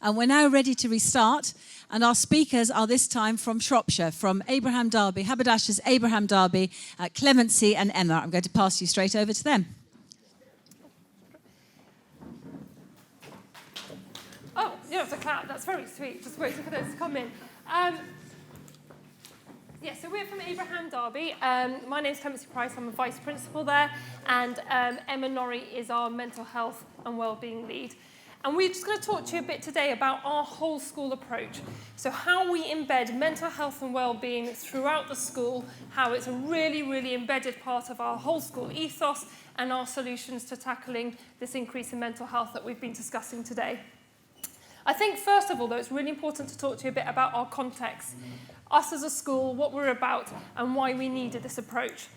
And we're now ready to restart. And our speakers are this time from Shropshire, from Darby, Haberdashers, Darby, Clemency and Emma. I'm going to pass you straight over to them. Oh, you have to clap. That's very sweet. Just waiting for those to come in. So we're from Darby. My name's Clemency Price. I'm a vice principal there. And Emma Norrie is our mental health and wellbeing lead. And we're just going to talk to you a bit today about our whole school approach. So how we embed mental health and wellbeing throughout the school, how it's a really, really embedded part of our whole school ethos and our solutions to tackling this increase in mental health that we've been discussing today. I think, first of all, though, it's really important to talk to you a bit about our context, us as a school, what we're about, and why we needed this approach.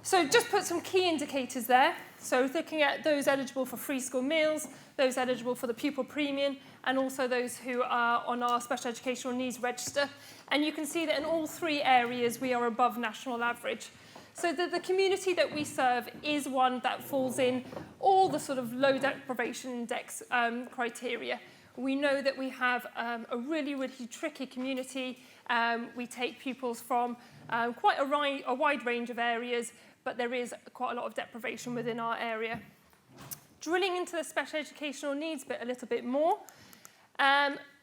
So just put some key indicators there. So looking at those eligible for free school meals, those eligible for the pupil premium, and also those who are on our special educational needs register. And you can see that in all three areas, we are above national average. So the community that we serve is one that falls in all the sort of low deprivation index criteria. We know that we have a really, really tricky community. We take pupils from quite a wide range of areas, but there is quite a lot of deprivation within our area. Drilling into the special educational needs bit a little bit more,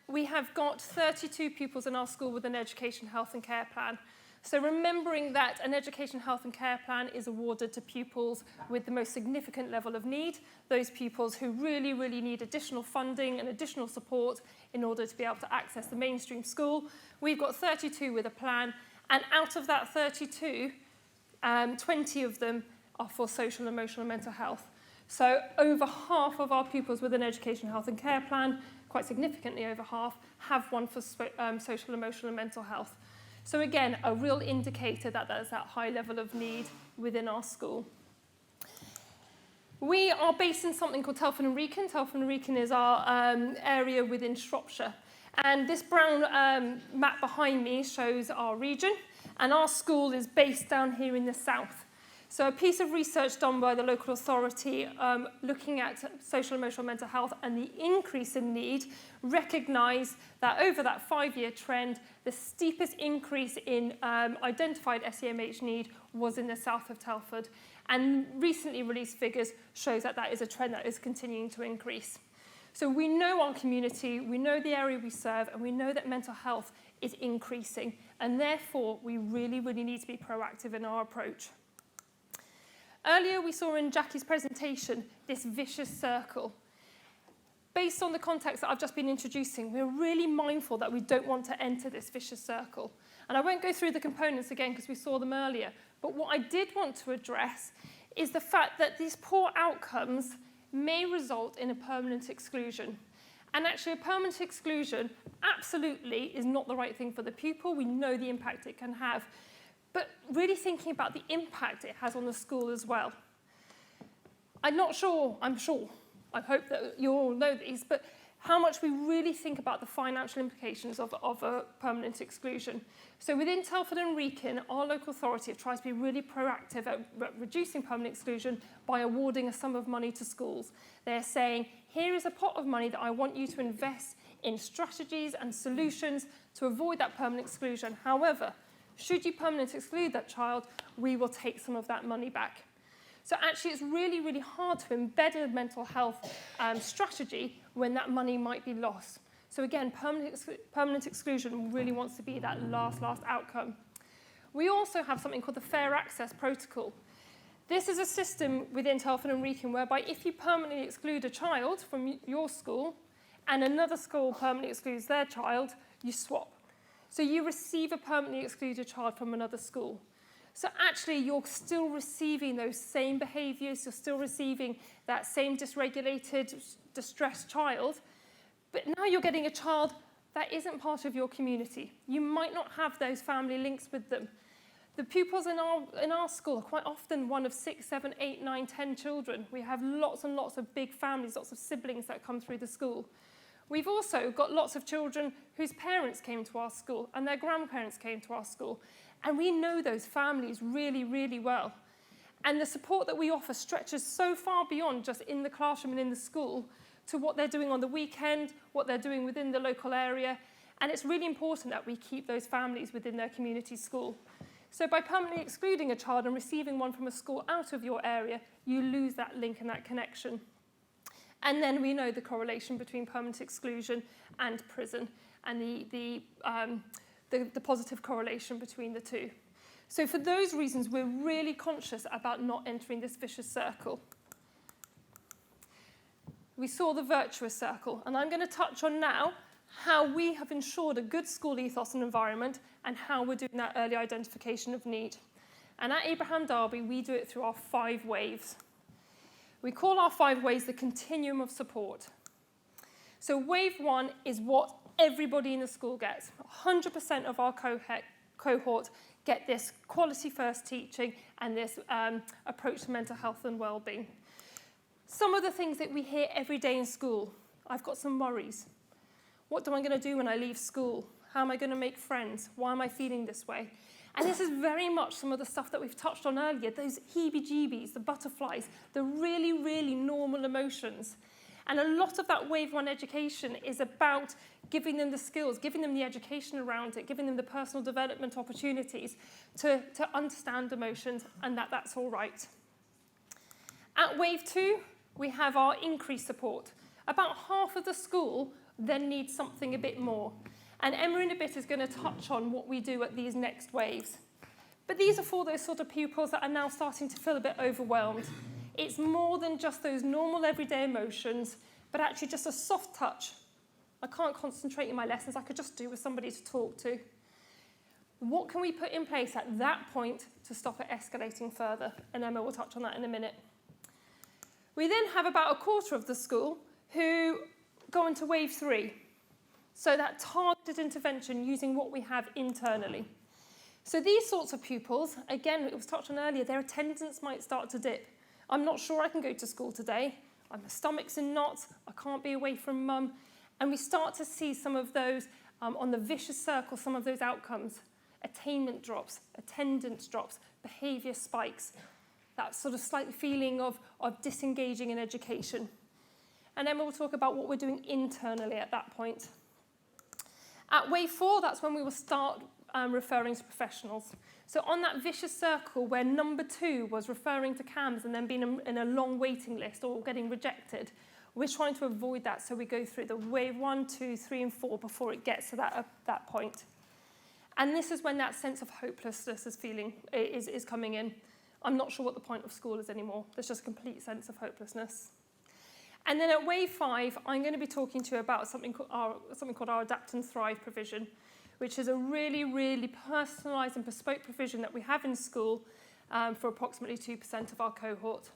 we have got 32 pupils in our school with an education, health and care plan. So remembering that an education, health and care plan is awarded to pupils with the most significant level of need, those pupils who really, really need additional funding and additional support in order to be able to access the mainstream school. We've got 32 with a plan, and out of that 32, 20 of them are for social, emotional and mental health. So over half of our pupils with an education, health and care plan, quite significantly over half, have one for social, emotional and mental health. So again, a real indicator that there's that high level of need within our school. We are based in something called Telford and Wrekin. Telford and Wrekin is our area within Shropshire. And this brown map behind me shows our region. And our school is based down here in the south. So a piece of research done by the local authority looking at social, emotional, mental health and the increase in need recognised that over that 5-year trend, the steepest increase in identified SEMH need was in the south of Telford. And recently released figures shows that that is a trend that is continuing to increase. So we know our community, we know the area we serve, and we know that mental health is increasing. And therefore, we really, really need to be proactive in our approach. Earlier, we saw in Jackie's presentation this vicious circle. Based on the context that I've just been introducing, we're really mindful that we don't want to enter this vicious circle. And I won't go through the components again because we saw them earlier. But what I did want to address is the fact that these poor outcomes may result in a permanent exclusion. And actually, a permanent exclusion absolutely is not the right thing for the pupil. We know the impact it can have. But really thinking about the impact it has on the school as well. I hope that you all know these, but how much we really think about the financial implications of a permanent exclusion. So within Telford and Wrekin, our local authority tries to be really proactive at reducing permanent exclusion by awarding a sum of money to schools. They're saying, here is a pot of money that I want you to invest in strategies and solutions to avoid that permanent exclusion. However, should you permanently exclude that child, we will take some of that money back. So actually, it's really, really hard to embed a mental health strategy when that money might be lost. So again, permanent exclusion really wants to be that last outcome. We also have something called the Fair Access Protocol. This is a system within Telford and Wrekin whereby if you permanently exclude a child from your school and another school permanently excludes their child, you swap. So you receive a permanently excluded child from another school. So actually, you're still receiving those same behaviours, you're still receiving that same dysregulated, distressed child, but now you're getting a child that isn't part of your community. You might not have those family links with them. The pupils in our school are quite often one of 6, 7, 8, 9, 10 children. We have lots and lots of big families, lots of siblings that come through the school. We've also got lots of children whose parents came to our school and their grandparents came to our school. And we know those families really, really well. And the support that we offer stretches so far beyond just in the classroom and in the school to what they're doing on the weekend, what they're doing within the local area. And it's really important that we keep those families within their community school. So by permanently excluding a child and receiving one from a school out of your area, you lose that link and that connection. And then we know the correlation between permanent exclusion and prison, and the positive correlation between the two. So for those reasons, we're really conscious about not entering this vicious circle. We saw the virtuous circle, and I'm going to touch on now how we have ensured a good school ethos and environment and how we're doing that early identification of need. And at Abraham Darby, we do it through our 5 waves. We call our 5 ways the continuum of support. So wave 1 is what everybody in the school gets. 100% of our cohort get this quality first teaching and this approach to mental health and well-being. Some of the things that we hear every day in school: I've got some worries. What am I going to do when I leave school? How am I going to make friends? Why am I feeling this way? And this is very much some of the stuff that we've touched on earlier, those heebie-jeebies, the butterflies, the really, really normal emotions. And a lot of that wave 1 education is about giving them the skills, giving them the education around it, giving them the personal development opportunities to understand emotions, and that's all right. At wave 2, we have our increased support. About half of the school then needs something a bit more. And Emma in a bit is going to touch on what we do at these next waves. But these are for those sort of pupils that are now starting to feel a bit overwhelmed. It's more than just those normal everyday emotions, but actually just a soft touch. I can't concentrate in my lessons, I could just do with somebody to talk to. What can we put in place at that point to stop it escalating further? And Emma will touch on that in a minute. We then have about a quarter of the school who go into wave 3. So that targeted intervention using what we have internally. So these sorts of pupils, again, it was touched on earlier, their attendance might start to dip. I'm not sure I can go to school today. My stomach's in knots. I can't be away from mum. And we start to see some of those, on the vicious circle, some of those outcomes. Attainment drops, attendance drops, behaviour spikes. That sort of slight feeling of disengaging in education. And Emma will talk about what we're doing internally at that point. At wave 4, that's when we will start referring to professionals. So on that vicious circle where number 2 was referring to CAMHS and then being in a long waiting list or getting rejected, we're trying to avoid that, so we go through the wave 1, 2, 3 and 4 before it gets to that point. And this is when that sense of hopelessness is coming in. I'm not sure what the point of school is anymore. There's just a complete sense of hopelessness. And then at wave 5, I'm going to be talking to you about something called our Adapt and Thrive provision, which is a really, really personalised and bespoke provision that we have in school for approximately 2% of our cohort.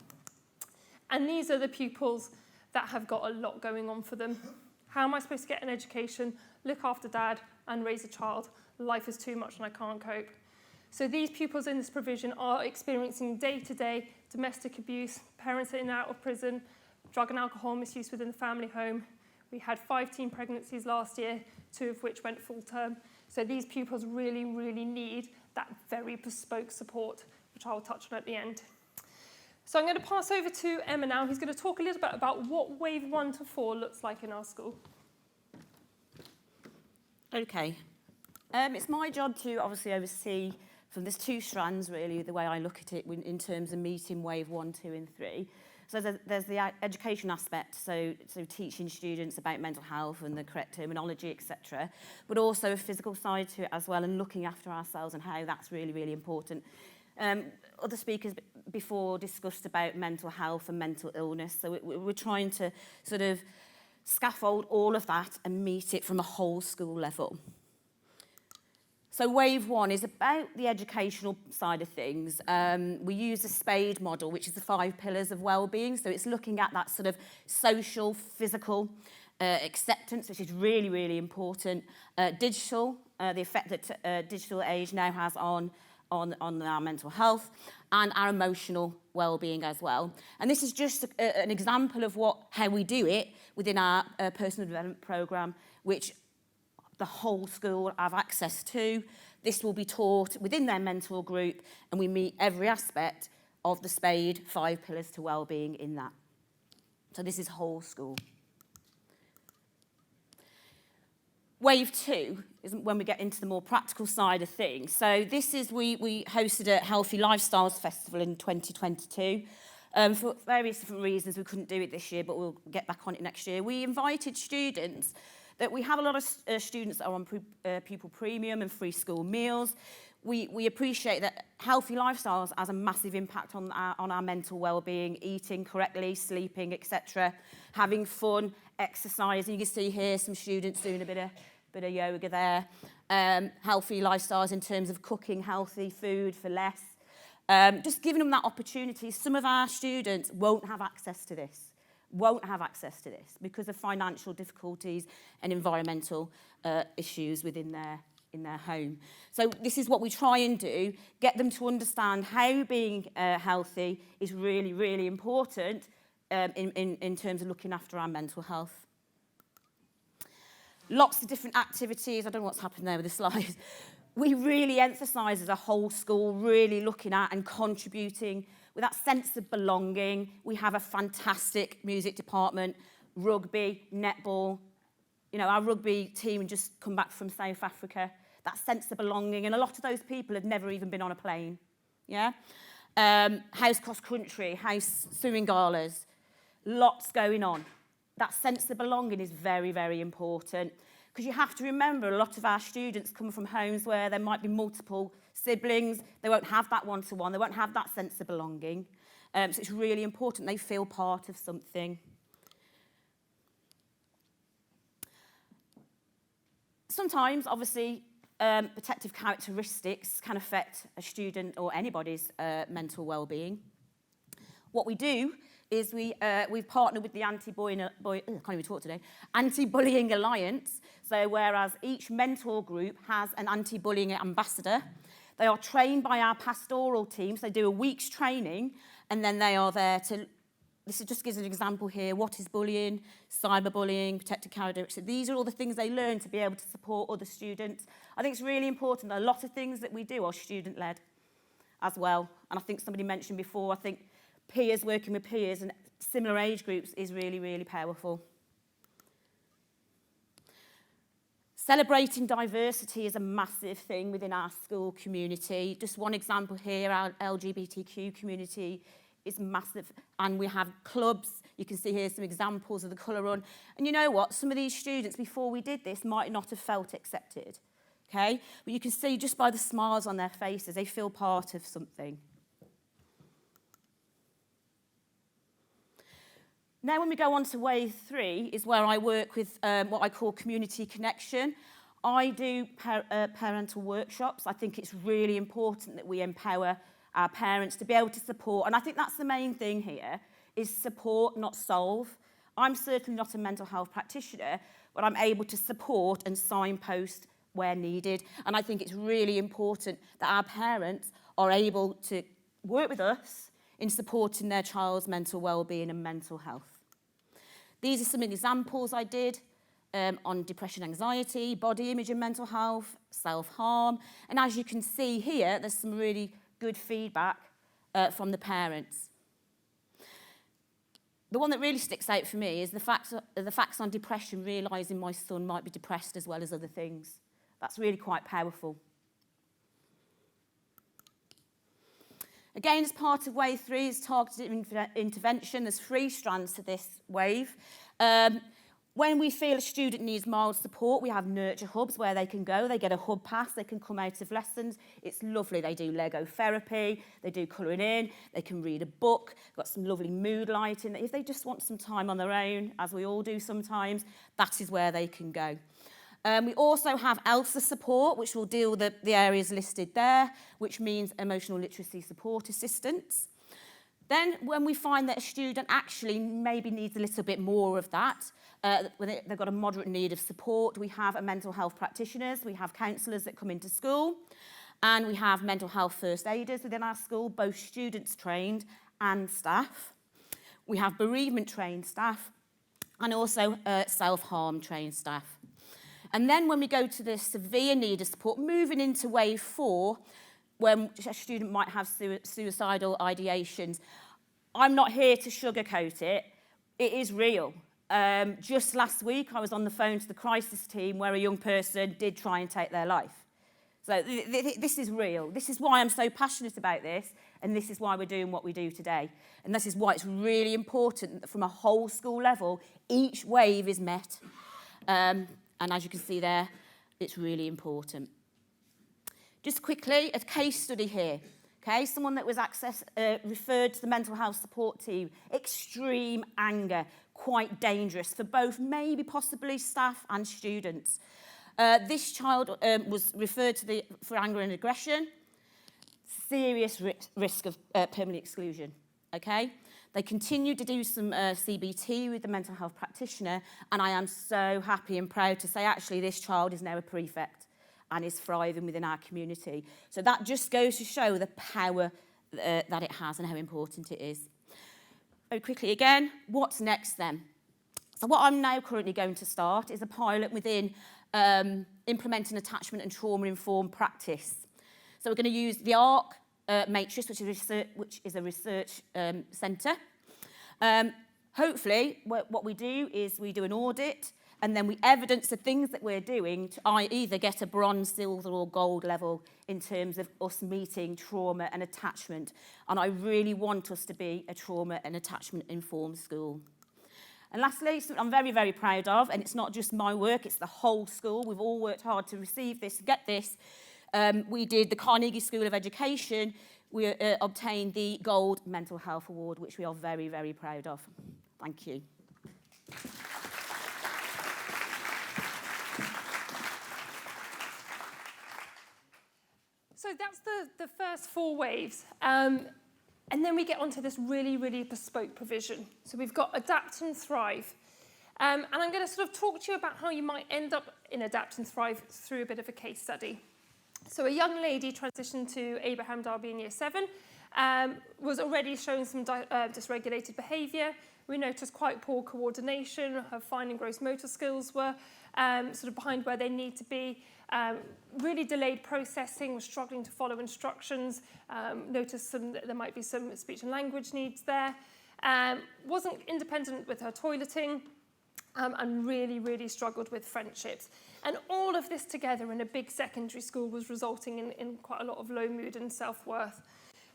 And these are the pupils that have got a lot going on for them. How am I supposed to get an education, look after dad, and raise a child? Life is too much and I can't cope. So these pupils in this provision are experiencing day-to-day domestic abuse, parents in and out of prison, drug and alcohol misuse within the family home. We had 5 teen pregnancies last year, 2 of which went full term. So these pupils really, really need that very bespoke support, which I will touch on at the end. So I'm going to pass over to Emma now, who's going to talk a little bit about what wave 1 to 4 looks like in our school. Okay. It's my job to obviously oversee, from there's 2 strands really, the way I look at it in terms of meeting wave 1, 2 and 3. So there's the education aspect, so teaching students about mental health and the correct terminology, etc. But also a physical side to it as well, and looking after ourselves and how that's really, really important. Other speakers before discussed about mental health and mental illness, so we're trying to sort of scaffold all of that and meet it from a whole school level. So wave 1 is about the educational side of things. We use the SPADE model, which is the 5 pillars of well-being. So it's looking at that sort of social, physical acceptance, which is really, really important. Digital, the effect that digital age now has on our mental health, and our emotional well-being as well. And this is just an example of how we do it within our personal development programme, which the whole school have access to. This will be taught within their mentor group, and we meet every aspect of the SPADE 5 pillars to wellbeing in that. So this is whole school. Wave 2 is when we get into the more practical side of things. So this is, we hosted a Healthy Lifestyles Festival in 2022. For various different reasons, we couldn't do it this year, but we'll get back on it next year. We invited students, that we have a lot of students that are on pupil premium and free school meals. We appreciate that healthy lifestyles has a massive impact on our mental well-being, eating correctly, sleeping, etc., having fun, exercising. You can see here some students doing a bit of yoga there. Healthy lifestyles in terms of cooking healthy food for less. Just giving them that opportunity. Some of our students won't have access to this. Because of financial difficulties and environmental issues within their home. So this is what we try and do, get them to understand how being healthy is really, really important in terms of looking after our mental health. Lots of different activities. I don't know what's happened there with the slides. We really emphasise as a whole school, really looking at and contributing with that sense of belonging. We have a fantastic music department, rugby, netball. You know, our rugby team just come back from South Africa. That sense of belonging, and a lot of those people had never even been on a plane. Yeah, house cross country, house swimming galas, lots going on. That sense of belonging is very, very important, because you have to remember a lot of our students come from homes where there might be multiple siblings. They won't have that one-to-one. They won't have that sense of belonging. So it's really important they feel part of something. Sometimes, obviously, protective characteristics can affect a student or anybody's mental well-being. What we do is we've partnered with the Anti-Bullying Alliance. So whereas each mentor group has an anti-bullying ambassador, they are trained by our pastoral teams. They do a week's training, and then they are there to, this just gives an example here, what is bullying, cyberbullying, protective characteristics. These are all the things they learn to be able to support other students. I think it's really important that a lot of things that we do are student-led as well. And I think somebody mentioned before, I think peers, working with peers and similar age groups is really, really powerful. Celebrating diversity is a massive thing within our school community. Just one example here, our LGBTQ community is massive, and we have clubs. You can see here some examples of the colour run. And you know what? Some of these students, before we did this, might not have felt accepted, okay? But you can see just by the smiles on their faces, they feel part of something. Now, when we go on to wave 3, is where I work with what I call community connection. I do parental workshops. I think it's really important that we empower our parents to be able to support. And I think that's the main thing here, is support, not solve. I'm certainly not a mental health practitioner, but I'm able to support and signpost where needed. And I think it's really important that our parents are able to work with us in supporting their child's mental well-being and mental health. These are some examples I did on depression, anxiety, body image and mental health, self-harm. And as you can see here, there's some really good feedback from the parents. The one that really sticks out for me is the facts on depression, realising my son might be depressed as well as other things. That's really quite powerful. Again, as part of wave 3 is targeted intervention. There's 3 strands to this wave. When we feel a student needs mild support, we have nurture hubs where they can go. They get a hub pass, they can come out of lessons. It's lovely. They do Lego therapy, they do colouring in, they can read a book, got some lovely mood lighting. If they just want some time on their own, as we all do sometimes, that is where they can go. We also have ELSA support, which will deal with the areas listed there, which means emotional literacy support assistance. Then when we find that a student actually maybe needs a little bit more of that, when they've got a moderate need of support, we have a mental health practitioners, we have counsellors that come into school, and we have mental health first aiders within our school, both students trained and staff. We have bereavement trained staff, and also self-harm trained staff. And then when we go to the severe need of support, moving into wave 4, when a student might have suicidal ideations, I'm not here to sugarcoat it. It is real. Just last week, I was on the phone to the crisis team where a young person did try and take their life. So this is real. This is why I'm so passionate about this, and this is why we're doing what we do today. And this is why it's really important that from a whole school level, each wave is met. And as you can see there, it's really important. Just quickly, a case study here. Okay, someone that was referred to the mental health support team. Extreme anger, quite dangerous for both maybe possibly staff and students. This child was referred to for anger and aggression. Serious risk of permanent exclusion. Okay, they continued to do some CBT with the mental health practitioner, and I am so happy and proud to say actually this child is now a prefect and is thriving within our community. So that just goes to show the power that it has and how important it is. Very quickly again, what's next then? So what I'm now currently going to start is a pilot within implementing attachment and trauma-informed practice. So we're going to use the ARC matrix, which is a research centre. Hopefully, what we do is we do an audit, and then we evidence the things that we're doing to either get a bronze, silver or gold level in terms of us meeting trauma and attachment. And I really want us to be a trauma and attachment informed school. And lastly, something I'm very, very proud of, and it's not just my work, it's the whole school. We've all worked hard to receive this, get this. We did the Carnegie School of Education. We obtained the Gold Mental Health Award, which we are very, very proud of. Thank you. So that's the first 4 waves. And then we get onto this really, really bespoke provision. So we've got adapt and thrive. And I'm going to sort of talk to you about how you might end up in adapt and thrive through a bit of a case study. So a young lady transitioned to Abraham Darby in year 7, was already showing some dysregulated behaviour. We noticed quite poor coordination. Her fine and gross motor skills were sort of behind where they need to be. Really delayed processing, was struggling to follow instructions. Noticed there might be some speech and language needs there. Wasn't independent with her toileting. And really, really struggled with friendships. And all of this together in a big secondary school was resulting in quite a lot of low mood and self-worth.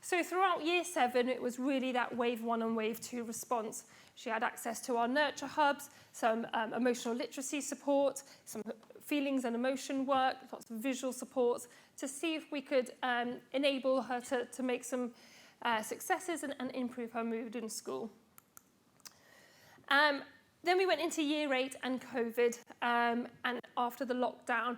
So throughout year 7, it was really that wave 1 and wave 2 response. She had access to our nurture hubs, some emotional literacy support, some feelings and emotion work, lots of visual support, to see if we could enable her to make some successes and improve her mood in school. Then we went into year 8 and COVID, and after the lockdown,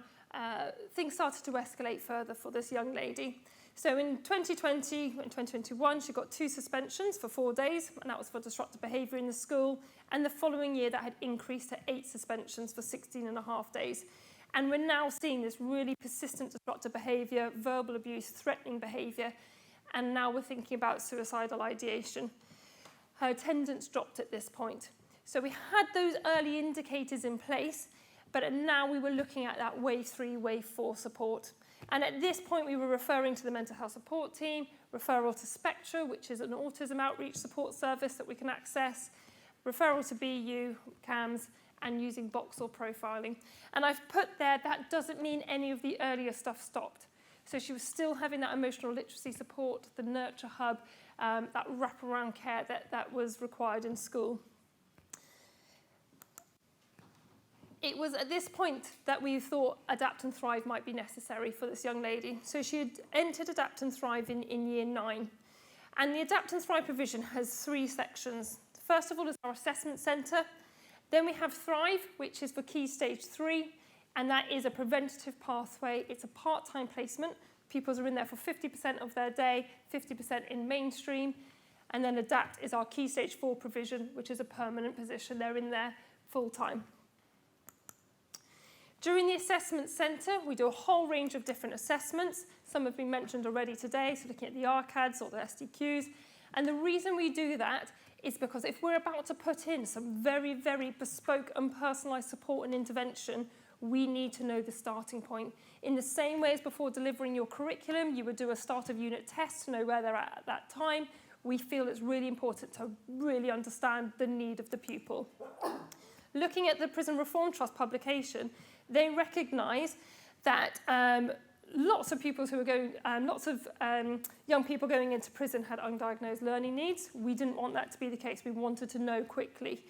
things started to escalate further for this young lady. So in 2020 and 2021, she got 2 suspensions for 4 days, and that was for disruptive behaviour in the school. And the following year, that had increased to 8 suspensions for 16.5 days. And we're now seeing this really persistent disruptive behaviour, verbal abuse, threatening behaviour, and now we're thinking about suicidal ideation. Her attendance dropped at this point. So we had those early indicators in place, but now we were looking at that wave 3, wave 4 support. And at this point, we were referring to the mental health support team, referral to Spectra, which is an autism outreach support service that we can access, referral to BU, CAMS, and using Boxall profiling. And I've put there, that doesn't mean any of the earlier stuff stopped. So she was still having that emotional literacy support, the nurture hub, that wraparound care that was required in school. It was at this point that we thought Adapt and Thrive might be necessary for this young lady. So she had entered Adapt and Thrive in year 9. And the Adapt and Thrive provision has 3 sections. First of all is our assessment centre. Then we have Thrive, which is for Key Stage 3, and that is a preventative pathway. It's a part-time placement. Pupils are in there for 50% of their day, 50% in mainstream. And then Adapt is our Key Stage 4 provision, which is a permanent position. They're in there full-time. During the assessment centre, we do a whole range of different assessments. Some have been mentioned already today, so looking at the RCADs or the SDQs. And the reason we do that is because if we're about to put in some very, very bespoke and personalised support and intervention, we need to know the starting point. In the same way as before delivering your curriculum, you would do a start of unit test to know where they're at that time. We feel it's really important to really understand the need of the pupil. Looking at the Prison Reform Trust publication, they recognise that lots of pupils who were going, lots of young people going into prison had undiagnosed learning needs. We didn't want that to be the case. We wanted to know quickly.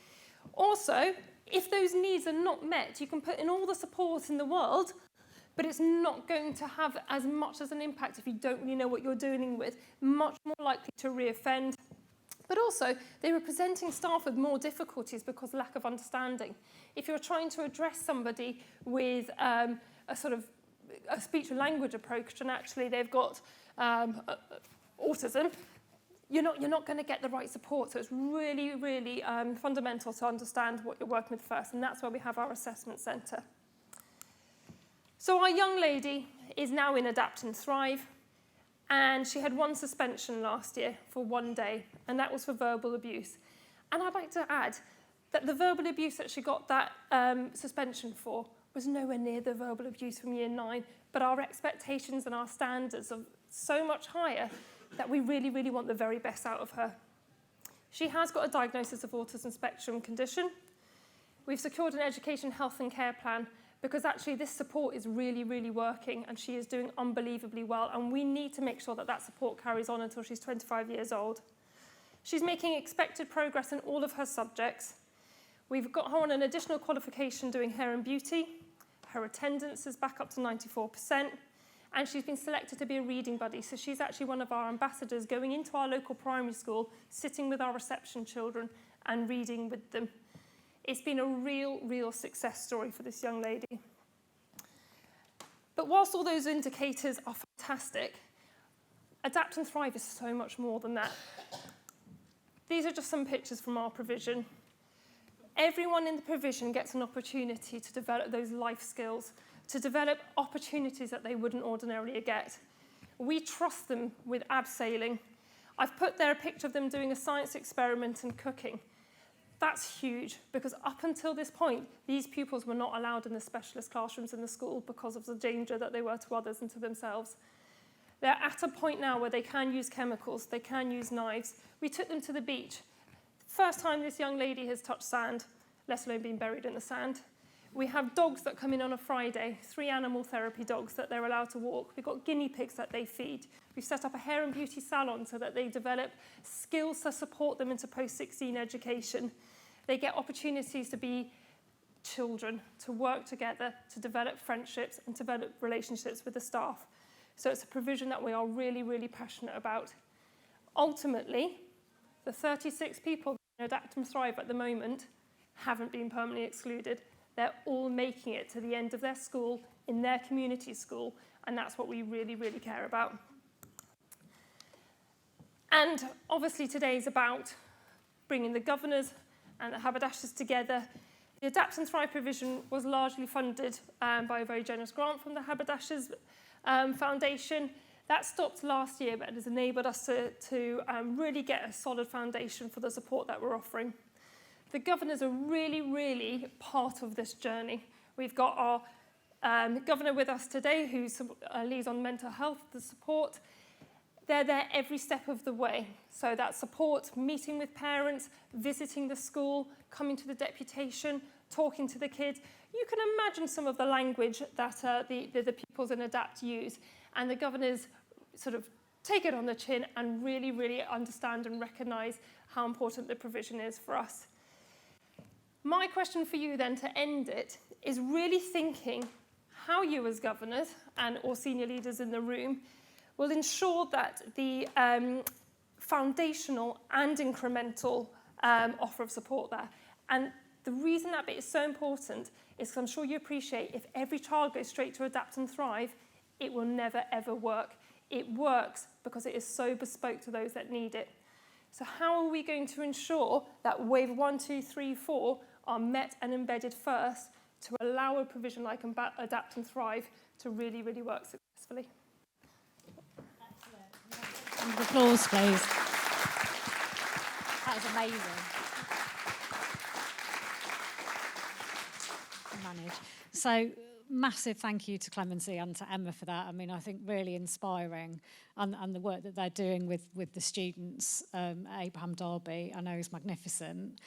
Also, if those needs are not met, you can put in all the support in the world, but it's not going to have as much as an impact if you don't really know what you're dealing with. Much more likely to reoffend. But also, they were presenting staff with more difficulties because of lack of understanding. If you're trying to address somebody with a sort of a speech and language approach, and actually they've got autism, you're not going to get the right support. So it's really, really fundamental to understand what you're working with first, and that's where we have our assessment centre. So our young lady is now in Adapt and Thrive, and she had one suspension last year for 1 day, and that was for verbal abuse. And I'd like to add that the verbal abuse that she got that suspension for was nowhere near the verbal abuse from year 9, but our expectations and our standards are so much higher that we really, really want the very best out of her. She has got a diagnosis of autism spectrum condition. We've secured an education, health and care plan because actually this support is really, really working and she is doing unbelievably well, and we need to make sure that that support carries on until she's 25 years old. She's making expected progress in all of her subjects. We've got her on an additional qualification doing hair and beauty. Her attendance is back up to 94%, and she's been selected to be a reading buddy. So she's actually one of our ambassadors going into our local primary school, sitting with our reception children and reading with them. It's been a real, real success story for this young lady. But whilst all those indicators are fantastic, Adapt and Thrive is so much more than that. These are just some pictures from our provision. Everyone in the provision gets an opportunity to develop those life skills, to develop opportunities that they wouldn't ordinarily get. We trust them with abseiling. I've put there a picture of them doing a science experiment and cooking. That's huge, because up until this point, these pupils were not allowed in the specialist classrooms in the school because of the danger that they were to others and to themselves. They're at a point now where they can use chemicals, they can use knives. We took them to the beach. First time this young lady has touched sand, let alone being buried in the sand. We have dogs that come in on a Friday, 3 animal therapy dogs that they're allowed to walk. We've got guinea pigs that they feed. We've set up a hair and beauty salon so that they develop skills to support them into post-16 education. They get opportunities to be children, to work together, to develop friendships and develop relationships with the staff. So it's a provision that we are really, really passionate about. Ultimately, the 36 people in Adapt and Thrive at the moment haven't been permanently excluded. They're all making it to the end of their school, in their community school, and that's what we really, really care about. And obviously today is about bringing the governors and the haberdashers together. The Adapt and Thrive provision was largely funded by a very generous grant from the Haberdashers Foundation. That stopped last year, but it has enabled us to really get a solid foundation for the support that we're offering. The governors are really, really part of this journey. We've got our governor with us today who leads on mental health, the support. They're there every step of the way. So that support, meeting with parents, visiting the school, coming to the deputation, talking to the kids. You can imagine some of the language that the pupils in Adapt use. And the governors sort of take it on the chin and really, really understand and recognise how important the provision is for us. My question for you then to end it is really thinking how you as governors and or senior leaders in the room will ensure that the foundational and incremental offer of support there. And the reason that bit is so important is because I'm sure you appreciate if every child goes straight to Adapt and Thrive, it will never, ever work. It works because it is so bespoke to those that need it. So how are we going to ensure that wave 1, 2, 3, 4 are met and embedded first to allow a provision like Adapt and Thrive to really, really work successfully? Round of applause, please. That was amazing. Manage. So massive thank you to Clemency and to Emma for that. I mean, I think really inspiring, and the work that they're doing with the students at Abraham Darby, I know is magnificent.